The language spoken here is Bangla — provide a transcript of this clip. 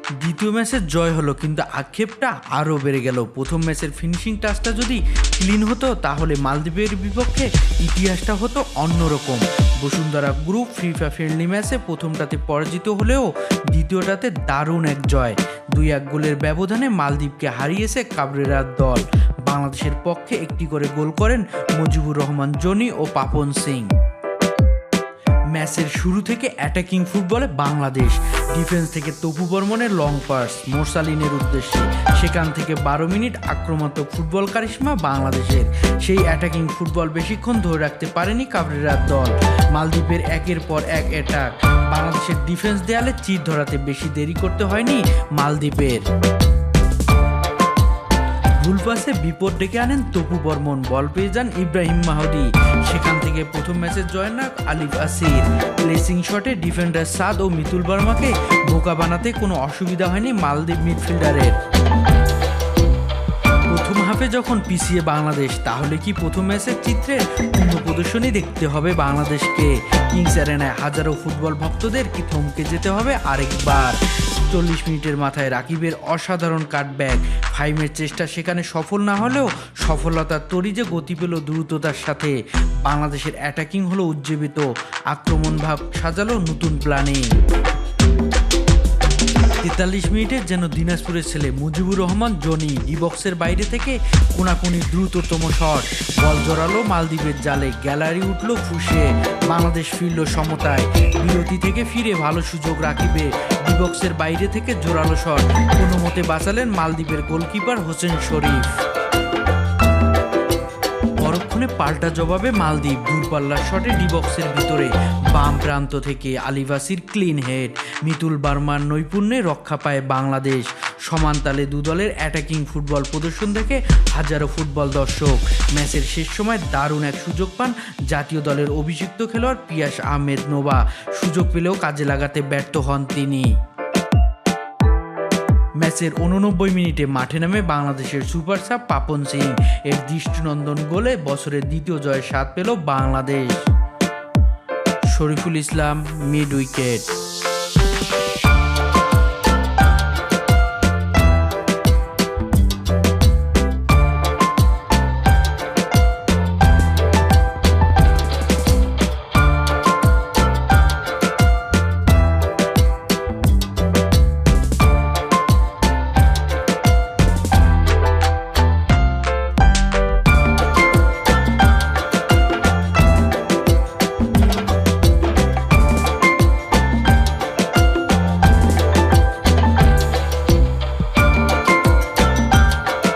দ্বিতীয় ম্যাচের জয় হলো, কিন্তু আক্ষেপটা আরও বেড়ে গেল। প্রথম ম্যাচের ফিনিশিং টাচটা যদি ক্লিন হতো তাহলে মালদ্বীপের বিপক্ষে ইতিহাসটা হতো অন্যরকম। বসুন্ধরা গ্রুপ ফিফা ফ্রেন্ডলি ম্যাচে প্রথমটাতে পরাজিত হলেও দ্বিতীয়টাতে দারুণ এক জয়। 2-1 গোলের ব্যবধানে মালদ্বীপকে হারিয়েছে কাবরেরার দল। বাংলাদেশের পক্ষে একটি করে গোল করেন মুজিবুর রহমান জনি ও পাপন সিং। ম্যাচের শুরু থেকে অ্যাটাকিং ফুটবলে বাংলাদেশ। ডিফেন্স থেকে তপু বর্মনের লং পাস মোরসালিনের উদ্দেশ্যে, সেখান থেকে 12 মিনিট আক্রমণাত্মক ফুটবল কারিশমা বাংলাদেশের। সেই অ্যাটাকিং ফুটবল বেশিক্ষণ ধরে রাখতে পারেনি কাবরেরার দল। মালদ্বীপের একের পর এক অ্যাটাক, বাংলাদেশের ডিফেন্স দেয়ালে চির ধরাতে বেশি দেরি করতে হয়নি মালদ্বীপের। ভুল পাসে বিপদ ডেকে আনেন তপু বর্মন, বল পেয়ে যান ইব্রাহিম মাহদি। সেখান থেকে প্রথম ম্যাচের জয়নায়ক আলিফ আসির। প্লেসিং শটে ডিফেন্ডার সাদ ও মিতুল বার্মাকে বোকা বানাতে কোনো অসুবিধা হয়নি মালদ্বীপ মিডফিল্ডারের। প্রথম হাফে যখন পিছিয়ে বাংলাদেশ, তাহলে কি প্রথম ম্যাচের চিত্রে পূর্ণ প্রদর্শনী দেখতে হবে বাংলাদেশকে? কিংস অ্যারেনায় হাজারো ফুটবল ভক্তদের কি থমকে যেতে হবে আরেকবার? 40 মিনিটের মাথায় রাকিবের অসাধারণ কাটব্যাক, ফাইমের চেষ্টা সেখানে সফল না হলেও সফলতার তরি যে গতি পেল দ্রুততার সাথে। বাংলাদেশের অ্যাটাকিং হলো উজ্জীবিত, আক্রমণ ভাগ সাজালো নতুন প্ল্যানে। 43 মিনিটে যেন দিনাজপুরের ছেলে মুজিবুর রহমান জনি ডিবক্সের বাইরে থেকে কোনাকুনি দ্রুততম শট, বল জড়ালো মালদ্বীপের জালে, গ্যালারি উঠল ফুসে। বাংলাদেশ ফিরল সমতায়। বিরতি থেকে ফিরে ভালো সুযোগ রাকিবে, ডিবক্সের বাইরে থেকে জোরালো শট, কোনো মতে বাঁচালেন মালদ্বীপের গোলকিপার হোসেন শরীফ। পরক্ষণে পাল্টা জবাবে মালদ্বীপ, দূরপাল্লার শটে ডিবক্সের ভিতরে বাম প্রান্ত থেকে আলিভাসির ক্লিন হেড, মিতুল বার্মার নৈপুণ্যে রক্ষা পায় বাংলাদেশ। সমান তালে দুদলের অ্যাটাকিং ফুটবল প্রদর্শন দেখে হাজারো ফুটবল দর্শক। ম্যাচের শেষ সময় দারুণ এক সুযোগ পান জাতীয় দলের অভিষিক্ত খেলোয়াড় পিয়াস আহমেদ নোভা। সুযোগ পেলেও কাজে লাগাতে ব্যর্থ হন তিনি। ম্যাচের 89 মিনিটে মাঠে নামে বাংলাদেশের সুপার সাব পাপন সিং। এর দৃষ্টিনন্দন গোলে বছরের দ্বিতীয় জয়ের স্বাদ পেল বাংলাদেশ। Shariful Islam, mid wicket.